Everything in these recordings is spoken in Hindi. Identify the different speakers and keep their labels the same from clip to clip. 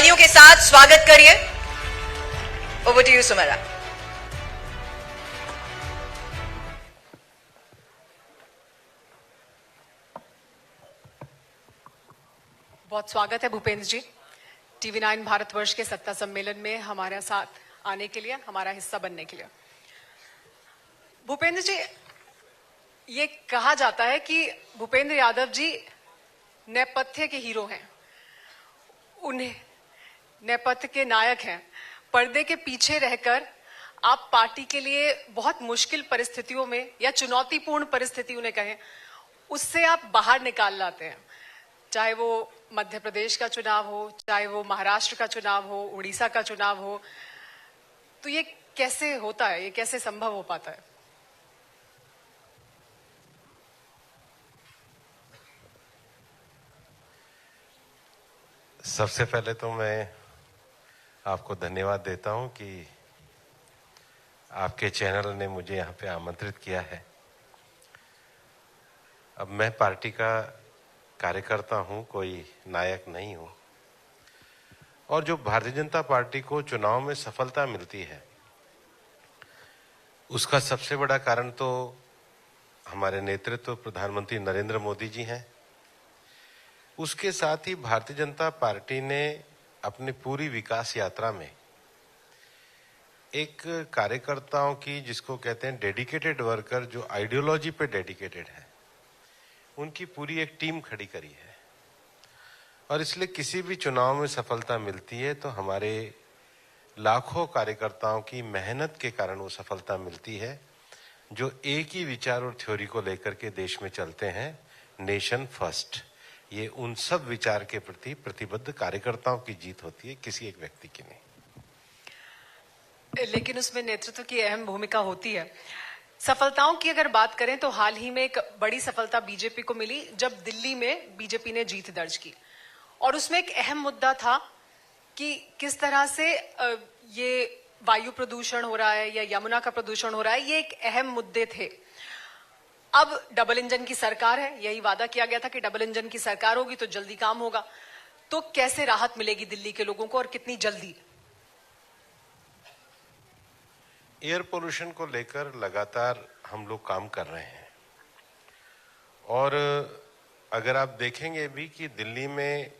Speaker 1: तालियों के साथ स्वागत करिए। Over to you Sumera.
Speaker 2: बहुत स्वागत है भूपेंद्र जी, TV9 भारतवर्ष के सत्ता सम्मेलन में हमारे साथ आने के लिए, हमारा हिस्सा बनने के लिए। भूपेंद्र जी, ये कहा जाता है कि भूपेंद्र यादव जी नेपथ्य के हीरो हैं, उन्हें नेपथ्य के नायक हैं। पर्दे के पीछे रहकर आप पार्टी के लिए बहुत मुश्किल परिस्थितियों में या चुनौतीपूर्ण परिस्थिति उन्हें कहें, उससे आप बाहर निकाल लाते हैं। चाहे वो मध्य प्रदेश का चुनाव हो, चाहे वो महाराष्ट्र का चुनाव हो, उड़ीसा का चुनाव हो, तो ये कैसे होता है, ये कैसे संभव हो पाता है?
Speaker 3: सबसे पहले तो मैं आपको धन्यवाद देता हूं कि आपके चैनल ने मुझे यहां पे आमंत्रित किया है। अब मैं पार्टी का कार्यकर्ता हूं, कोई नायक नहीं हूं। और जो भारतीय जनता पार्टी को चुनाव में सफलता मिलती है, उसका सबसे बड़ा कारण तो हमारे नेतृत्व प्रधानमंत्री नरेंद्र मोदी जी हैं। उसके साथ ही भारतीय जनता पार्टी ने अपनी पूरी विकास यात्रा में एक कार्यकर्ताओं की, जिसको कहते हैं डेडिकेटेड वर्कर, जो आइडियोलॉजी पे डेडिकेटेड है, उनकी पूरी एक टीम खड़ी करी है। और इसलिए किसी भी चुनाव में सफलता मिलती है तो हमारे लाखों कार्यकर्ताओं की मेहनत के कारण वो सफलता मिलती है, जो एक ही विचार और थ्योरी को लेकर के देश में चलते हैं, नेशन फर्स्ट। ये उन सब विचार के प्रति प्रतिबद्ध कार्यकर्ताओं की जीत होती है, किसी एक व्यक्ति की नहीं।
Speaker 2: लेकिन उसमें नेतृत्व की अहम भूमिका होती है। सफलताओं की अगर बात करें तो हाल ही में एक बड़ी सफलता बीजेपी को मिली जब दिल्ली में बीजेपी ने जीत दर्ज की, और उसमें एक अहम मुद्दा था कि किस तरह से ये वायु प्रदूषण हो रहा है या यमुना का प्रदूषण हो रहा है, ये एक अहम मुद्दे थे। अब डबल इंजन की सरकार है, यही वादा किया गया था कि डबल इंजन की सरकार होगी तो जल्दी काम होगा। तो कैसे राहत मिलेगी दिल्ली के लोगों को और कितनी जल्दी?
Speaker 3: एयर पोल्यूशन को लेकर लगातार हम लोग काम कर रहे हैं। और अगर आप देखेंगे भी कि दिल्ली में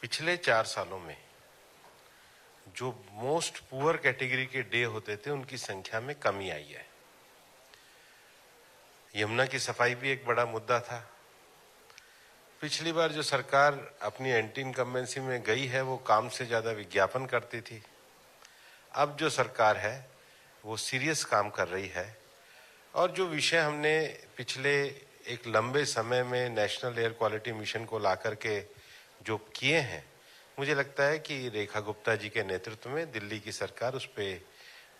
Speaker 3: पिछले 4 सालों में जो मोस्ट पुअर कैटेगरी के डे होते थे, उनकी संख्या में कमी आई है। यमुना की सफाई भी एक बड़ा मुद्दा था। पिछली बार जो सरकार अपनी एंटी इनकम्बेंसी में गई है, वो काम से ज्यादा विज्ञापन करती थी। अब जो सरकार है वो सीरियस काम कर रही है। और जो विषय हमने पिछले एक लंबे समय में नेशनल एयर क्वालिटी मिशन को लाकर के जो किए हैं, मुझे लगता है कि रेखा गुप्ता जी के नेतृत्व में दिल्ली की सरकार उस पर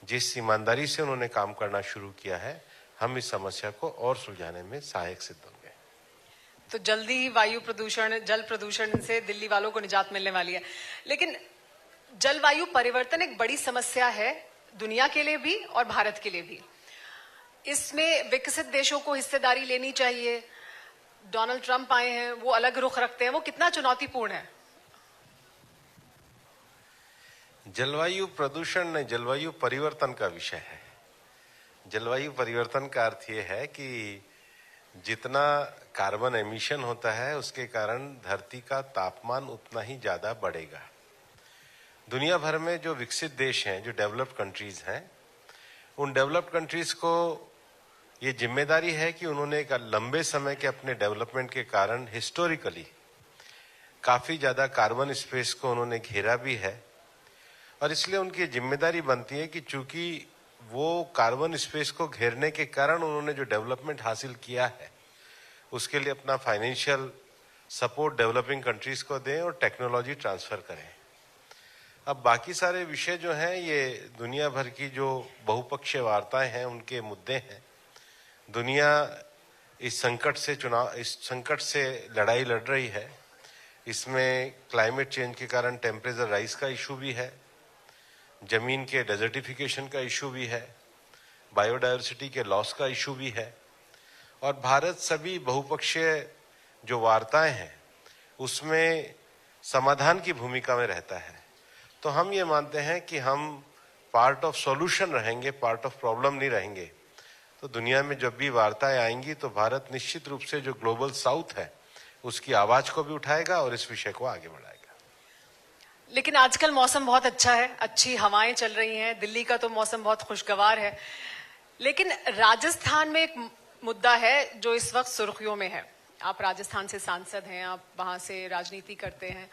Speaker 3: जिस ईमानदारी से उन्होंने काम करना शुरू किया है, हम इस समस्या को और सुलझाने में सहायक सिद्ध होंगे।
Speaker 2: तो जल्दी ही वायु प्रदूषण, जल प्रदूषण से दिल्ली वालों को निजात मिलने वाली है। लेकिन जलवायु परिवर्तन एक बड़ी समस्या है दुनिया के लिए भी और भारत के लिए भी। इसमें विकसित देशों को हिस्सेदारी लेनी चाहिए। डोनाल्ड ट्रंप आए हैं, वो अलग रुख रखते हैं, वो कितना चुनौतीपूर्ण है?
Speaker 3: जलवायु प्रदूषण नहीं, जलवायु परिवर्तन का विषय है। जलवायु परिवर्तन का अर्थ यह है कि जितना कार्बन एमिशन होता है, उसके कारण धरती का तापमान उतना ही ज्यादा बढ़ेगा। दुनिया भर में जो विकसित देश हैं, जो डेवलप्ड कंट्रीज हैं, उन डेवलप्ड कंट्रीज को ये जिम्मेदारी है कि उन्होंने एक लंबे समय के अपने डेवलपमेंट के कारण हिस्टोरिकली काफी ज्यादा कार्बन स्पेस को उन्होंने घेरा भी है। और इसलिए उनकी जिम्मेदारी बनती है कि चूंकि वो कार्बन स्पेस को घेरने के कारण उन्होंने जो डेवलपमेंट हासिल किया है, उसके लिए अपना फाइनेंशियल सपोर्ट डेवलपिंग कंट्रीज को दें और टेक्नोलॉजी ट्रांसफर करें। अब बाकी सारे विषय जो हैं, ये दुनिया भर की जो बहुपक्षीय वार्ताएं हैं, उनके मुद्दे हैं। दुनिया इस संकट से लड़ाई लड़ रही है। इसमें क्लाइमेट चेंज के कारण टेम्परेचर राइज का इशू भी है, जमीन के डेजर्टिफिकेशन का इशू भी है, बायोडायवर्सिटी के लॉस का इशू भी है। और भारत सभी बहुपक्षीय जो वार्ताएं हैं उसमें समाधान की भूमिका में रहता है। तो हम ये मानते हैं कि हम पार्ट ऑफ सॉल्यूशन रहेंगे, पार्ट ऑफ प्रॉब्लम नहीं रहेंगे। तो दुनिया में जब भी वार्ताएं आएंगी तो भारत निश्चित रूप से जो ग्लोबल साउथ है उसकी आवाज को भी उठाएगा और इस विषय को आगे बढ़ाएगा।
Speaker 2: लेकिन आजकल मौसम बहुत अच्छा है, अच्छी हवाएं चल रही हैं, दिल्ली का तो मौसम बहुत खुशगवार है। लेकिन राजस्थान में एक मुद्दा है जो इस वक्त सुर्खियों में है। आप राजस्थान से सांसद हैं, आप वहां से राजनीति करते हैं।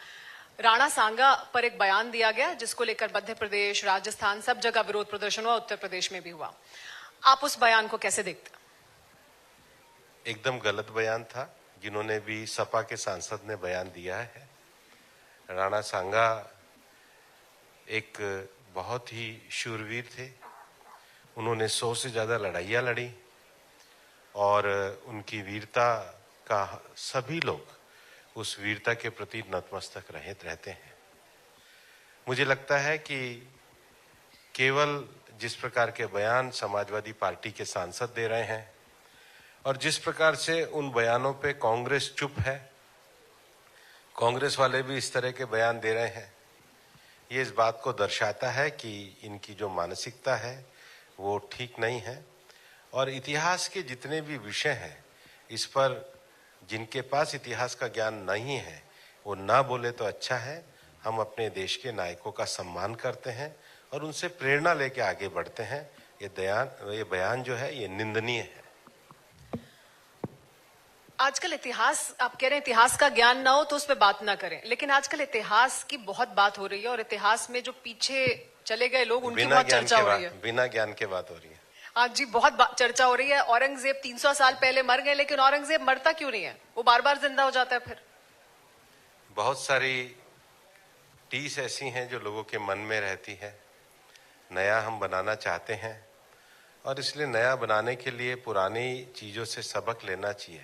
Speaker 2: राणा सांगा पर एक बयान दिया गया जिसको लेकर मध्य प्रदेश, राजस्थान सब जगह विरोध प्रदर्शन हुआ, उत्तर प्रदेश में भी हुआ। आप उस बयान को कैसे देखते हैं?
Speaker 3: एकदम गलत बयान था, जिन्होंने भी सपा के सांसद ने बयान दिया है। राणा सांगा एक बहुत ही शूरवीर थे। उन्होंने 100 से ज्यादा लड़ाइयां लड़ी और उनकी वीरता का सभी लोग उस वीरता के प्रति नतमस्तक रहते हैं। मुझे लगता है कि केवल जिस प्रकार के बयान समाजवादी पार्टी के सांसद दे रहे हैं और जिस प्रकार से उन बयानों पे कांग्रेस चुप है, कांग्रेस वाले भी इस तरह के बयान दे रहे हैं, ये इस बात को दर्शाता है कि इनकी जो मानसिकता है वो ठीक नहीं है। और इतिहास के जितने भी विषय हैं इस पर जिनके पास इतिहास का ज्ञान नहीं है वो ना बोले तो अच्छा है। हम अपने देश के नायकों का सम्मान करते हैं और उनसे प्रेरणा लेके आगे बढ़ते हैं। ये बयान जो है ये निंदनीय है।
Speaker 2: आजकल इतिहास, आप कह रहे हैं इतिहास का ज्ञान ना हो तो उस पर बात ना करें, लेकिन आजकल इतिहास की बहुत बात हो रही है और इतिहास में जो पीछे चले गए लोग उनकी बहुत चर्चा हो रही है।
Speaker 3: बिना ज्ञान के बात हो रही है।
Speaker 2: हाँ जी, बहुत चर्चा हो रही है। औरंगजेब 300 साल पहले मर गए, लेकिन औरंगजेब मरता क्यों नहीं है? वो बार बार जिंदा हो जाता है। फिर
Speaker 3: बहुत सारी टीस ऐसी हैं जो लोगों के मन में रहती है। नया हम बनाना चाहते हैं और इसलिए नया बनाने के लिए पुरानी चीजों से सबक लेना चाहिए।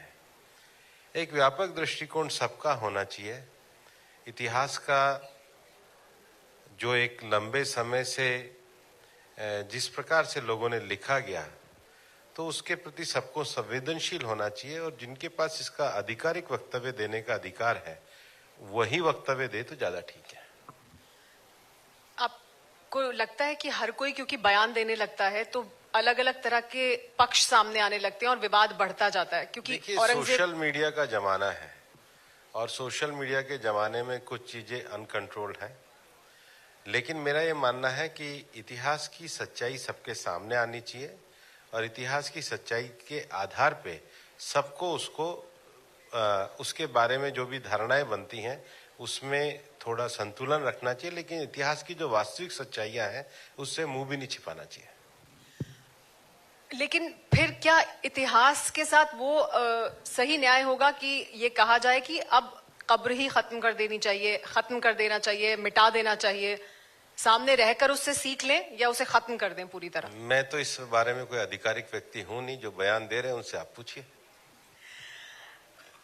Speaker 3: एक व्यापक दृष्टिकोण सबका होना चाहिए। इतिहास का जो एक लंबे समय से जिस प्रकार से लोगों ने लिखा गया तो उसके प्रति सबको संवेदनशील होना चाहिए और जिनके पास इसका आधिकारिक वक्तव्य देने का अधिकार है वही वक्तव्य दे तो ज्यादा ठीक है।
Speaker 2: आपको लगता है कि हर कोई क्योंकि बयान देने लगता है तो अलग अलग तरह के पक्ष सामने आने लगते हैं और विवाद बढ़ता जाता है? क्योंकि
Speaker 3: सोशल मीडिया का जमाना है और सोशल मीडिया के जमाने में कुछ चीजें अनकंट्रोल्ड हैं, लेकिन मेरा ये मानना है कि इतिहास की सच्चाई सबके सामने आनी चाहिए और इतिहास की सच्चाई के आधार पे सबको उसके बारे में जो भी धारणाएं बनती हैं उसमें थोड़ा संतुलन रखना चाहिए, लेकिन इतिहास की जो वास्तविक सच्चाइयां हैं उससे मुंह भी नहीं छिपाना चाहिए।
Speaker 2: लेकिन फिर क्या इतिहास के साथ वो सही न्याय होगा कि ये कहा जाए कि अब कब्र ही खत्म कर देनी चाहिए, खत्म कर देना चाहिए, मिटा देना चाहिए? सामने रहकर उससे सीख लें या उसे खत्म कर दें पूरी तरह?
Speaker 3: मैं तो इस बारे में कोई आधिकारिक व्यक्ति हूं नहीं, जो बयान दे रहे हैं उनसे आप पूछिए।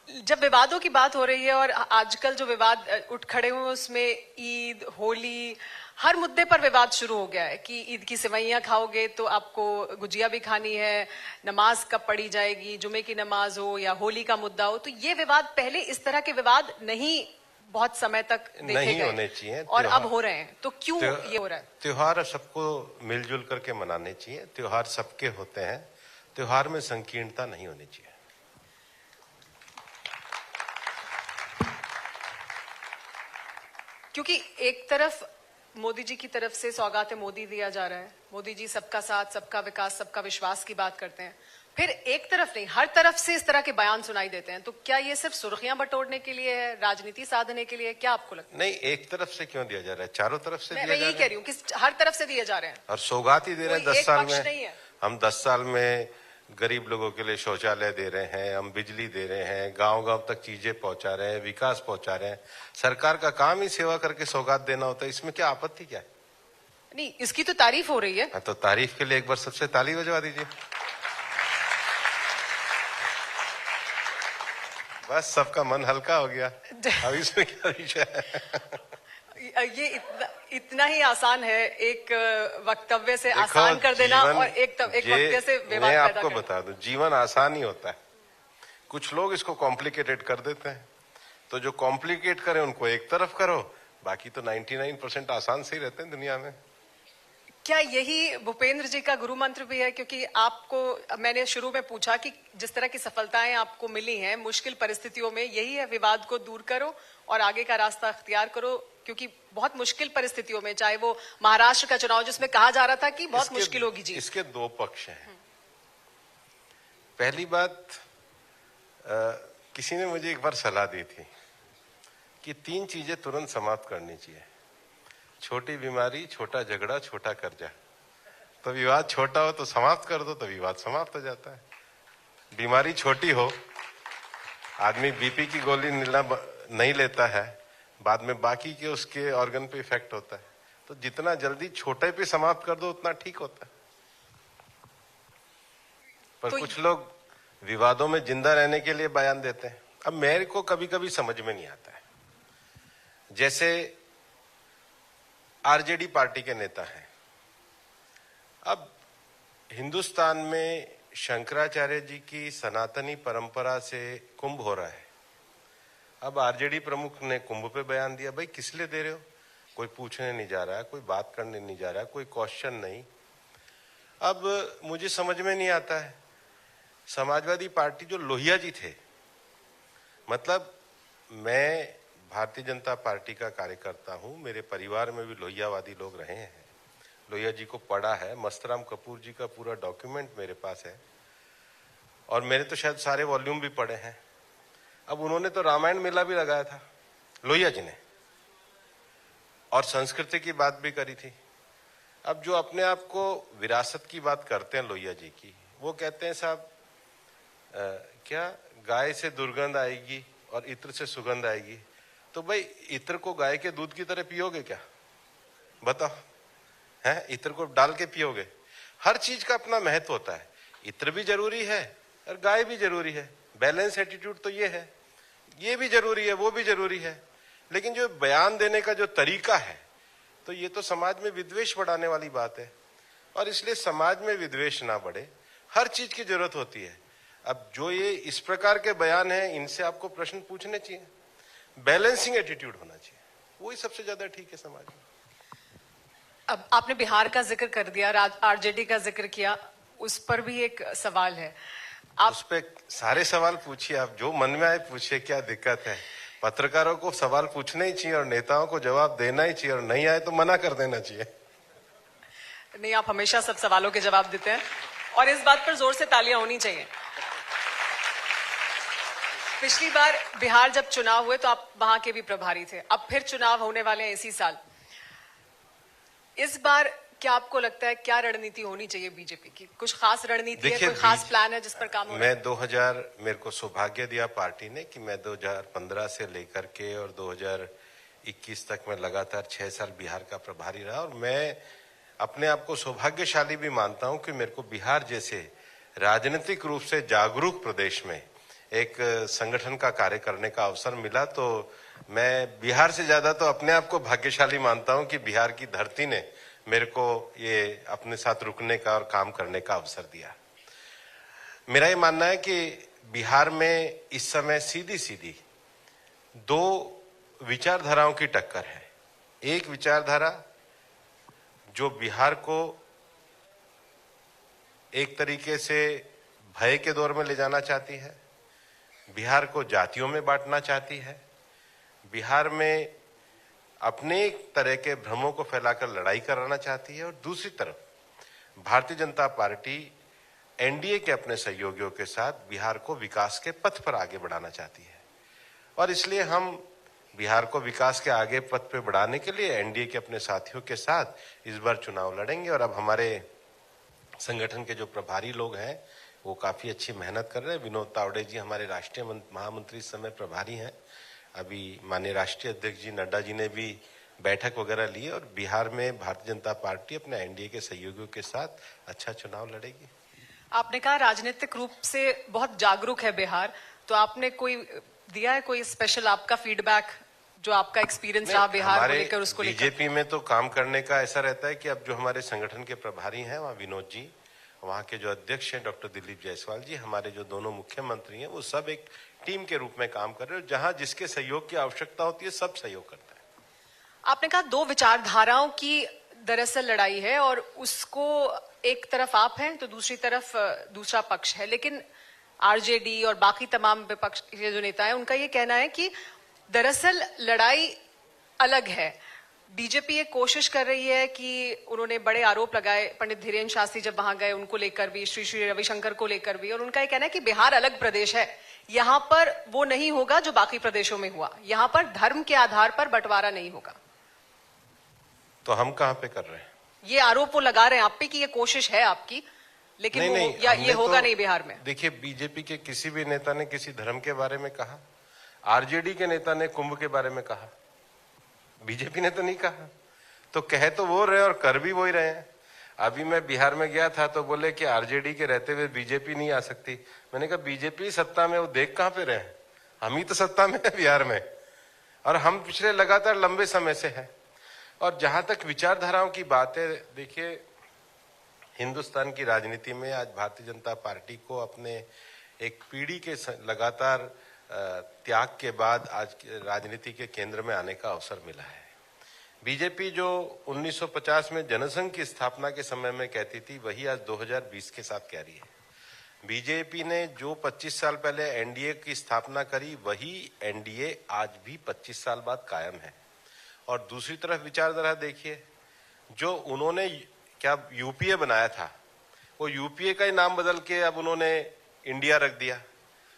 Speaker 2: जब विवादों की बात हो रही है और आजकल जो विवाद उठ खड़े हुए उसमें ईद, होली, हर मुद्दे पर विवाद शुरू हो गया है कि ईद की सेवैयां खाओगे तो आपको गुजिया भी खानी है, नमाज कब पढ़ी जाएगी, जुमे की नमाज हो या होली का मुद्दा हो। तो ये विवाद, पहले इस तरह के विवाद नहीं बहुत समय तक देखे गए
Speaker 3: होने चाहिए
Speaker 2: और अब हो रहे हैं, तो क्यों ये हो रहा है?
Speaker 3: त्योहार सबको मिलजुल करके मनाने चाहिए। त्योहार सबके होते हैं, त्योहार में संकीर्णता नहीं होनी चाहिए।
Speaker 2: क्योंकि एक तरफ मोदी जी की तरफ से सौगात मोदी दिया जा रहा है, मोदी जी सबका साथ, सबका विकास, सबका विश्वास की बात करते हैं, फिर एक तरफ नहीं हर तरफ से इस तरह के बयान सुनाई देते हैं। तो क्या ये सिर्फ सुर्खियां बटोरने के लिए है, राजनीति साधने के लिए? क्या आपको लगता है?
Speaker 3: नहीं, एक तरफ से क्यों दिया जा रहा है, चारों तरफ से दिया जा रहा है।
Speaker 2: मैं यही कह रही हूँ कि हर तरफ से दिए जा रहे हैं
Speaker 3: और सौगात ही दे रहे हैं। 10 साल में हम 10 साल में गरीब लोगों के लिए शौचालय दे रहे हैं, हम बिजली दे रहे हैं, गांव-गांव तक चीजें पहुंचा रहे हैं, विकास पहुंचा रहे हैं। सरकार का काम ही सेवा करके सौगात देना होता है, इसमें क्या आपत्ति क्या है?
Speaker 2: नहीं, इसकी तो तारीफ हो रही है।
Speaker 3: तो तारीफ के लिए एक बार सबसे ताली बजवा दीजिए। बस सबका मन हल्का हो गया। अब इसमें क्या विषय है?
Speaker 2: ये इतना ही आसान है एक वक्तव्य से आसान कर देना और एक वक्तव्य से विवाद पैदा करना।
Speaker 3: मैं आपको बता दूं, जीवन आसान ही होता है, कुछ लोग इसको कॉम्प्लिकेटेड कर देते हैं। तो जो कॉम्प्लिकेट करे उनको एक तरफ करो, बाकी तो 99% आसान से ही रहते हैं दुनिया में।
Speaker 2: क्या यही भूपेंद्र जी का गुरु मंत्र भी है? क्योंकि आपको मैंने शुरू में पूछा कि जिस तरह की सफलताएं आपको मिली हैं मुश्किल परिस्थितियों में, यही है विवाद को दूर करो और आगे का रास्ता अख्तियार करो, क्योंकि बहुत मुश्किल परिस्थितियों में, चाहे वो महाराष्ट्र का चुनाव जिसमें कहा जा रहा था कि बहुत मुश्किल होगी जी।
Speaker 3: इसके दो पक्ष हैं। पहली बात, किसी ने मुझे एक बार सलाह दी थी कि 3 चीजें तुरंत समाप्त करनी चाहिए: छोटी बीमारी, छोटा झगड़ा, छोटा कर्जा। तो विवाद छोटा हो तो समाप्त कर दो, तो विवाद समाप्त हो जाता है। बीमारी छोटी हो, आदमी बीपी की गोली नहीं लेता है, बाद में बाकी के उसके ऑर्गन पे इफेक्ट होता है। तो जितना जल्दी छोटे पे समाप्त कर दो उतना ठीक होता है। पर
Speaker 2: तो
Speaker 3: कुछ लोग विवादों में जिंदा रहने के लिए बयान देते हैं। अब मेरे को कभी कभी समझ में नहीं आता है, जैसे आरजेडी पार्टी के नेता हैं, अब हिंदुस्तान में शंकराचार्य जी की सनातनी परंपरा से कुंभ हो रहा है। अब आरजेडी प्रमुख ने कुंभ पे बयान दिया। भाई किस लिए दे रहे हो? कोई पूछने नहीं जा रहा है, कोई बात करने नहीं जा रहा है, कोई क्वेश्चन नहीं। अब मुझे समझ में नहीं आता है, समाजवादी पार्टी जो लोहिया जी थे, मतलब मैं भारतीय जनता पार्टी का कार्यकर्ता हूं, मेरे परिवार में भी लोहियावादी लोग रहे हैं, लोहिया जी को पढ़ा है, मस्तराम कपूर जी का पूरा डॉक्यूमेंट मेरे पास है और मैंने तो शायद सारे वॉल्यूम भी पढ़े हैं। अब उन्होंने तो रामायण मेला भी लगाया था लोहिया जी ने, और संस्कृति की बात भी करी थी। अब जो अपने आप को विरासत की बात करते हैं लोहिया जी की, वो कहते हैं साहब क्या गाय से दुर्गंध आएगी और इत्र से सुगंध आएगी। तो भाई इत्र को गाय के दूध की तरह पियोगे क्या? बताओ, है इत्र को डाल के पियोगे? हर चीज का अपना महत्व होता है, इत्र भी जरूरी है और गाय भी जरूरी है। बैलेंस एटीट्यूड तो ये है, ये भी जरूरी है, वो भी जरूरी है। लेकिन जो बयान देने का जो तरीका है, तो ये तो समाज में विद्वेष बढ़ाने वाली बात है, और इसलिए समाज में विद्वेष ना बढ़े, हर चीज की जरूरत होती है। अब जो ये इस प्रकार के बयान हैं, इनसे आपको प्रश्न पूछने चाहिए, बैलेंसिंग एटीट्यूड होना चाहिए, वही सबसे ज्यादा ठीक है समाज में।
Speaker 2: अब आपने बिहार का जिक्र कर दिया, आरजेडी का जिक्र किया, उस पर भी एक सवाल है। आप
Speaker 3: उस पे सारे सवाल पूछिए, आप जो मन में आए पूछिए, क्या दिक्कत है? पत्रकारों को सवाल पूछने ही चाहिए और नेताओं को जवाब देना ही चाहिए, और नहीं आए तो मना कर देना चाहिए।
Speaker 2: नहीं, आप हमेशा सब सवालों के जवाब देते हैं और इस बात पर जोर से तालियां होनी चाहिए। पिछली बार बिहार जब चुनाव हुए तो आप वहां के भी प्रभारी थे, अब फिर चुनाव होने वाले हैं इसी साल। इस बार क्या आपको लगता है क्या रणनीति होनी चाहिए बीजेपी की? कुछ खास रणनीति है, कोई खास प्लान है जिस पर काम हो रहा है?
Speaker 3: मैं 2000 मेरे को सौभाग्य दिया पार्टी ने कि मैं 2015 से लेकर के और 2021 तक मैं लगातार 6 साल बिहार का प्रभारी रहा, और मैं अपने आप को सौभाग्यशाली भी मानता हूं कि मेरे को बिहार जैसे राजनीतिक रूप से जागरूक प्रदेश में एक संगठन का कार्य करने का अवसर मिला। तो मैं बिहार से ज्यादा तो अपने आप को भाग्यशाली मानता हूं कि बिहार की धरती ने मेरे को ये अपने साथ रुकने का और काम करने का अवसर दिया। मेरा ये मानना है कि बिहार में इस समय सीधी सीधी 2 विचारधाराओं की टक्कर है। एक विचारधारा जो बिहार को एक तरीके से भय के दौर में ले जाना चाहती है, बिहार को जातियों में बांटना चाहती है, बिहार में अपने एक तरह के भ्रमों को फैलाकर लड़ाई कराना चाहती है, और दूसरी तरफ भारतीय जनता पार्टी एनडीए के अपने सहयोगियों के साथ बिहार को विकास के पथ पर आगे बढ़ाना चाहती है। और इसलिए हम बिहार को विकास के आगे पथ पर बढ़ाने के लिए एनडीए के अपने साथियों के साथ इस बार चुनाव लड़ेंगे। और अब हमारे संगठन के जो प्रभारी लोग हैं वो काफी अच्छी मेहनत कर रहे हैं। विनोद तावड़े जी हमारे राष्ट्रीय महामंत्री इस समय प्रभारी हैं। अभी माननीय राष्ट्रीय अध्यक्ष जी नड्डा जी ने भी बैठक वगैरह ली, और बिहार में भारतीय जनता पार्टी अपने एनडीए के सहयोगियों के साथ अच्छा चुनाव लड़ेगी।
Speaker 2: आपने कहा राजनीतिक रूप से बहुत जागरूक है बिहार, तो आपने कोई दिया है कोई स्पेशल आपका फीडबैक जो आपका एक्सपीरियंस रहा बिहार को लेकर? उसको लेकर
Speaker 3: बीजेपी में तो काम करने का ऐसा रहता है कि अब जो हमारे संगठन के प्रभारी हैं वहाँ विनोद जी, वहाँ के जो अध्यक्ष हैं डॉक्टर दिलीप जायसवाल जी, हमारे जो दोनों मुख्यमंत्री हैं, वो सब एक टीम के रूप में काम कर रहे हो। जहां जिसके सहयोग की आवश्यकता होती है सब सहयोग करता है।
Speaker 2: आपने कहा दो विचारधाराओं की दरअसल लड़ाई है और उसको एक तरफ आप हैं तो दूसरी तरफ दूसरा पक्ष है, लेकिन आरजेडी और बाकी तमाम विपक्ष के जो नेता हैं उनका ये कहना है कि दरअसल लड़ाई अलग है। बीजेपी ये कोशिश कर रही है कि उन्होंने बड़े आरोप लगाए पंडित धीरेन्द्र शास्त्री जब वहां गए उनको लेकर भी, श्री श्री रविशंकर को लेकर भी, और उनका ये कहना है कि बिहार अलग प्रदेश है, यहां पर वो नहीं होगा जो बाकी प्रदेशों में हुआ, यहां पर धर्म के आधार पर बंटवारा नहीं होगा।
Speaker 3: तो हम कहां पे कर रहे हैं?
Speaker 2: ये आरोप वो लगा रहे हैं आप पे कि ये कोशिश है आपकी, लेकिन
Speaker 3: नहीं,
Speaker 2: या ये होगा नहीं बिहार में।
Speaker 3: देखिए, बीजेपी के किसी भी नेता ने किसी धर्म के बारे में कहा, आरजेडी के नेता ने कुंभ के बारे में कहा, बीजेपी ने तो नहीं कहा। तो कहे तो वो रहे और कर भी वही रहे हैं। अभी मैं बिहार में गया था तो बोले कि आरजेडी के रहते हुए बीजेपी नहीं आ सकती। मैंने कहा बीजेपी सत्ता में, वो देख कहां पे रहे हैं, हम ही तो सत्ता में है बिहार में, और हम पिछले लगातार लंबे समय से है। और जहां तक विचारधाराओं की बात है, देखिए हिंदुस्तान की राजनीति में आज भारतीय जनता पार्टी को अपने एक पीढ़ी के लगातार त्याग के बाद आज राजनीति के केंद्र में आने का अवसर मिला है। बीजेपी जो 1950 में जनसंघ की स्थापना के समय में कहती थी, वही आज 2020 के साथ कह रही है। बीजेपी ने जो 25 साल पहले एनडीए की स्थापना करी, वही एनडीए आज भी 25 साल बाद कायम है। और दूसरी तरफ विचारधारा देखिए, जो उन्होंने क्या यूपीए बनाया था, वो यूपीए का ही नाम बदल के अब उन्होंने इंडिया रख दिया,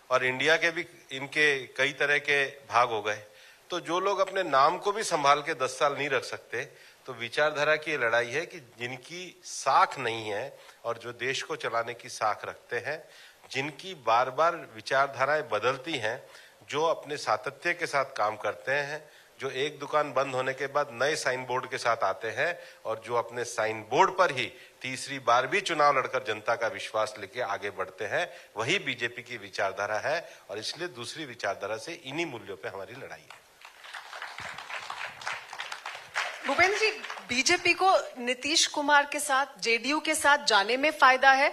Speaker 3: और इंडिया के भी इनके कई तरह के भाग हो गए। तो जो लोग अपने नाम को भी संभाल के 10 साल नहीं रख सकते, तो विचारधारा की लड़ाई है कि जिनकी साख नहीं है और जो देश को चलाने की साख रखते हैं, जिनकी बार बार विचारधाराएं बदलती हैं, जो अपने सातत्य के साथ काम करते हैं, जो एक दुकान बंद होने के बाद नए साइन बोर्ड के साथ आते हैं, और जो अपने साइन बोर्ड पर ही तीसरी बार भी चुनाव लड़कर जनता का विश्वास लेके आगे बढ़ते हैं, वही बीजेपी की विचारधारा है। और इसलिए दूसरी विचारधारा से इन्हीं मूल्यों पे हमारी लड़ाई है।
Speaker 2: भूपेंद्र जी, बीजेपी को नीतीश कुमार के साथ, जेडीयू के साथ जाने में फायदा है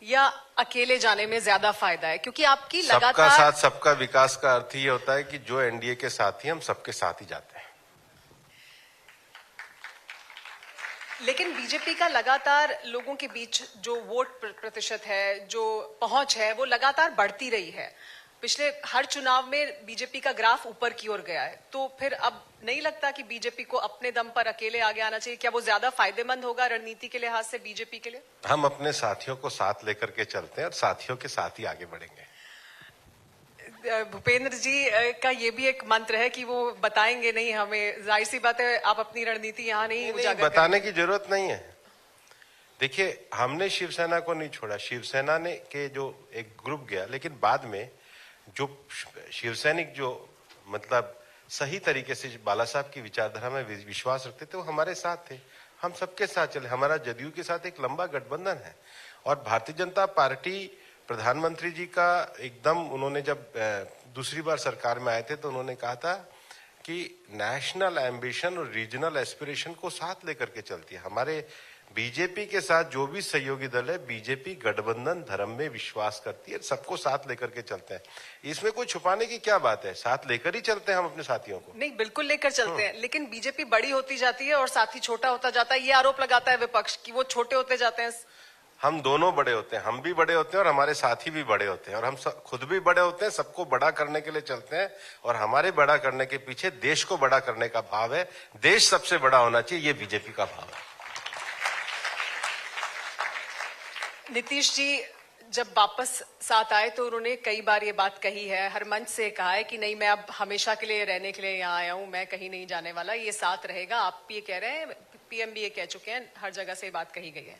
Speaker 2: या अकेले जाने में ज्यादा फायदा है? क्योंकि आपकी लगातार
Speaker 3: सबका साथ सबका विकास का अर्थ ये होता है कि जो एनडीए के साथ ही हम सबके साथ ही जाते हैं।
Speaker 2: लेकिन बीजेपी का लगातार लोगों के बीच जो वोट प्रतिशत है, जो पहुंच है, वो लगातार बढ़ती रही है। पिछले हर चुनाव में बीजेपी का ग्राफ ऊपर की ओर गया है। तो फिर अब नहीं लगता कि बीजेपी को अपने दम पर अकेले आगे आना चाहिए? क्या वो ज्यादा फायदेमंद होगा रणनीति के लिहाज से बीजेपी के लिए?
Speaker 3: हम अपने साथियों को साथ लेकर के चलते हैं और साथियों के साथ ही आगे बढ़ेंगे।
Speaker 2: भूपेंद्र जी का ये भी एक मंत्र है कि वो बताएंगे नहीं हमें। जाहिर सी बात है, आप अपनी रणनीति यहाँ नहीं उजागर
Speaker 3: बताने की जरूरत नहीं है। देखिए, हमने शिवसेना को नहीं छोड़ा। शिवसेना ने के जो एक ग्रुप गया, लेकिन बाद में जो शिवसैनिक जो मतलब सही तरीके से बाला साहब की विचारधारा में विश्वास रखते थे, वो हमारे साथ थे। हम सबके साथ चले। हमारा जदयू के साथ एक लंबा गठबंधन है। और भारतीय जनता पार्टी, प्रधानमंत्री जी का एकदम, उन्होंने जब दूसरी बार सरकार में आए थे तो उन्होंने कहा था कि नेशनल एम्बिशन और रीजनल एस्पिरेशन को साथ लेकर के चलती है। हमारे बीजेपी के साथ जो भी सहयोगी दल है, बीजेपी गठबंधन धर्म में विश्वास करती है, सबको साथ लेकर के चलते हैं। इसमें कोई छुपाने की क्या बात है? साथ लेकर ही चलते हैं हम अपने साथियों को।
Speaker 2: नहीं, बिल्कुल लेकर चलते हैं, लेकिन बीजेपी बड़ी होती जाती है और साथी छोटा होता जाता है। ये आरोप लगाता है विपक्ष कि वो छोटे होते जाते हैं।
Speaker 3: हम दोनों बड़े होते हैं, हम भी बड़े होते हैं और हमारे साथी भी बड़े होते हैं, और हम खुद भी बड़े होते हैं। सबको बड़ा करने के लिए चलते हैं, और हमारे बड़ा करने के पीछे देश को बड़ा करने का भाव है। देश सबसे बड़ा होना चाहिए, ये बीजेपी का भाव है।
Speaker 2: नीतीश जी जब वापस साथ आए तो उन्होंने कई बार ये बात कही है, हर मंच से कहा है कि नहीं, मैं अब हमेशा के लिए रहने के लिए यहाँ आया हूँ, मैं कहीं नहीं जाने वाला, ये साथ रहेगा। आप भी ये कह रहे हैं, पीएम भी ये कह चुके हैं, हर जगह से ये बात कही गई है।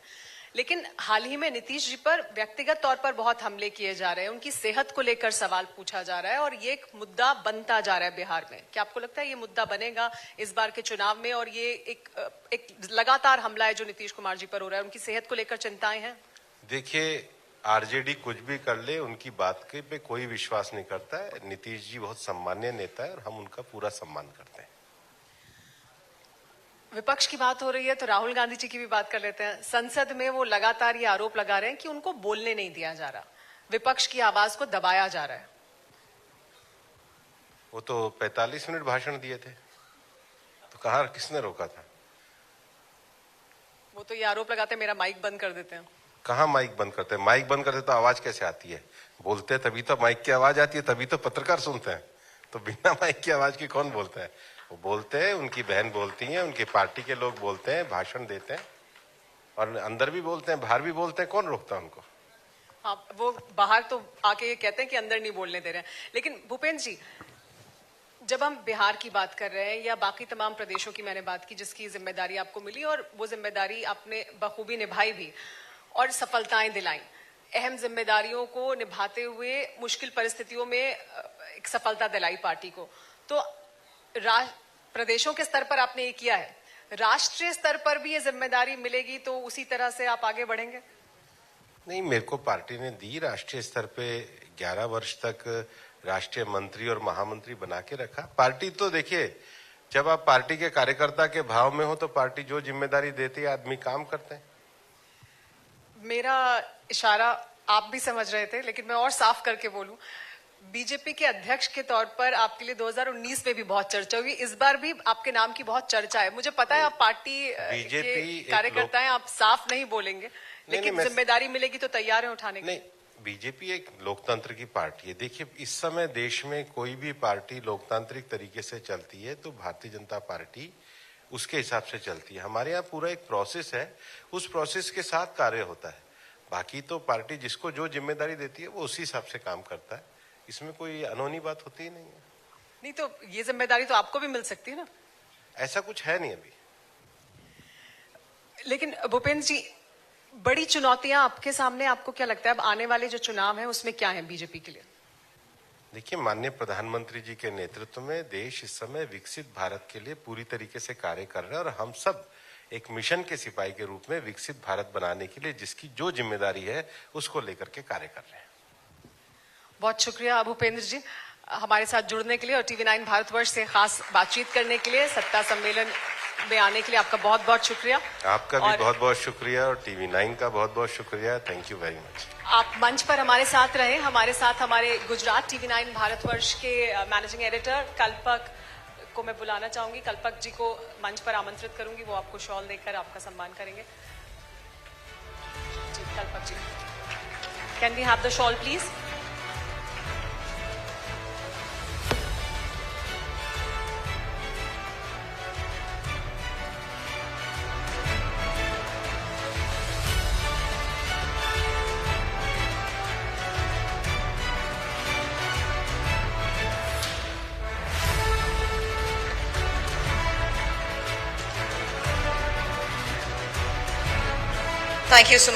Speaker 2: लेकिन हाल ही में नीतीश जी पर व्यक्तिगत तौर पर बहुत हमले किए जा रहे हैं, उनकी सेहत को लेकर सवाल पूछा जा रहा है, और ये एक मुद्दा बनता जा रहा है बिहार में। क्या आपको लगता है ये मुद्दा बनेगा इस बार के चुनाव में? और ये एक लगातार हमला है जो नीतीश कुमार जी पर हो रहा है, उनकी सेहत को लेकर चिंताएं हैं?
Speaker 3: देखिए, आरजेडी कुछ भी कर ले, उनकी बात के पे कोई विश्वास नहीं करता है। नीतीश जी बहुत सम्मानीय नेता है और हम उनका पूरा सम्मान करते हैं।
Speaker 2: विपक्ष की बात हो रही है तो राहुल गांधी जी की भी बात कर लेते हैं। संसद में वो लगातार ये आरोप लगा रहे हैं कि उनको बोलने नहीं दिया जा रहा, विपक्ष की आवाज को दबाया जा रहा है।
Speaker 3: वो तो 45 मिनट भाषण दिए थे, तो कहाँ किसने रोका था?
Speaker 2: वो तो ये आरोप लगाते हैं मेरा माइक बंद कर देते हैं।
Speaker 3: कहाँ माइक बंद करते हैं? माइक बंद करते तो आवाज कैसे आती है? बोलते हैं तभी तो माइक की आवाज आती है, तभी तो पत्रकार सुनते हैं। तो बिना माइक की आवाज की कौन बोलता है? वो बोलते हैं, उनकी बहन बोलती है, उनकी पार्टी के लोग बोलते हैं, भाषण देते हैं, और अंदर भी बोलते हैं, बाहर भी बोलते हैं। कौन रोकता है उनको?
Speaker 2: हाँ, वो बाहर तो आके ये कहते हैं कि अंदर नहीं बोलने दे रहे हैं। लेकिन भूपेंद्र जी, जब हम बिहार की बात कर रहे हैं या बाकी तमाम प्रदेशों की मैंने बात की जिसकी जिम्मेदारी आपको मिली, और वो जिम्मेदारी आपने बखूबी निभाई भी और सफलताएं दिलाई, अहम जिम्मेदारियों को निभाते हुए मुश्किल परिस्थितियों में एक सफलता दिलाई पार्टी को, तो प्रदेशों के स्तर पर आपने ये किया है, राष्ट्रीय स्तर पर भी ये जिम्मेदारी मिलेगी तो उसी तरह से आप आगे बढ़ेंगे?
Speaker 3: नहीं, मेरे को पार्टी ने दी, राष्ट्रीय स्तर पे 11 वर्ष तक राष्ट्रीय मंत्री और महामंत्री बना के रखा। पार्टी तो देखिए, जब आप पार्टी के कार्यकर्ता के भाव में हो तो पार्टी जो जिम्मेदारी देती है आदमी काम करते हैं।
Speaker 2: मेरा इशारा आप भी समझ रहे थे, लेकिन मैं और साफ करके बोलूं, बीजेपी के अध्यक्ष के तौर पर आपके लिए 2019 में भी बहुत चर्चा हुई, इस बार भी आपके नाम की बहुत चर्चा है। मुझे पता है आप पार्टी के कार्यकर्ता हैं, आप साफ नहीं बोलेंगे, लेकिन जिम्मेदारी मिलेगी तो तैयार है उठाने की।
Speaker 3: नहीं, बीजेपी एक लोकतंत्र की पार्टी है। देखिए, इस समय देश में कोई भी पार्टी लोकतांत्रिक तरीके से चलती है तो भारतीय जनता पार्टी उसके हिसाब से चलती है। हमारे यहाँ पूरा एक प्रोसेस है, उस प्रोसेस के साथ कार्य होता है। बाकी तो पार्टी जिसको जो जिम्मेदारी देती है वो उसी हिसाब से काम करता है, इसमें कोई अनहोनी बात होती ही नहीं है।
Speaker 2: नहीं तो ये जिम्मेदारी तो आपको भी मिल सकती है ना?
Speaker 3: ऐसा कुछ है नहीं अभी।
Speaker 2: लेकिन भूपेंद्र जी, बड़ी चुनौतियां आपके सामने, आपको क्या लगता है अब आने वाले जो चुनाव हैं उसमें क्या है बीजेपी के लिए?
Speaker 3: देखिए, माननीय प्रधानमंत्री जी के नेतृत्व में देश इस समय विकसित भारत के लिए पूरी तरीके से कार्य कर रहे हैं, और हम सब एक मिशन के सिपाही के रूप में विकसित भारत बनाने के लिए जिसकी जो जिम्मेदारी है उसको लेकर के कार्य कर रहे हैं।
Speaker 2: बहुत शुक्रिया भूपेंद्र जी हमारे साथ जुड़ने के लिए और टीवी9 भारतवर्ष से खास बातचीत करने के लिए, सत्ता सम्मेलन में आने के लिए आपका बहुत बहुत शुक्रिया।
Speaker 3: आपका भी बहुत बहुत शुक्रिया और टीवी9 का बहुत बहुत शुक्रिया। Thank you very much.
Speaker 2: आप मंच पर हमारे साथ रहे। हमारे साथ हमारे गुजरात टीवी9 भारतवर्ष के मैनेजिंग एडिटर कल्पक को मैं बुलाना चाहूंगी। कल्पक जी को मंच पर आमंत्रित करूंगी, वो आपको शॉल देकर आपका सम्मान करेंगे। Ji Kalpak ji, can we have the shawl please?
Speaker 1: Thank you, Suman.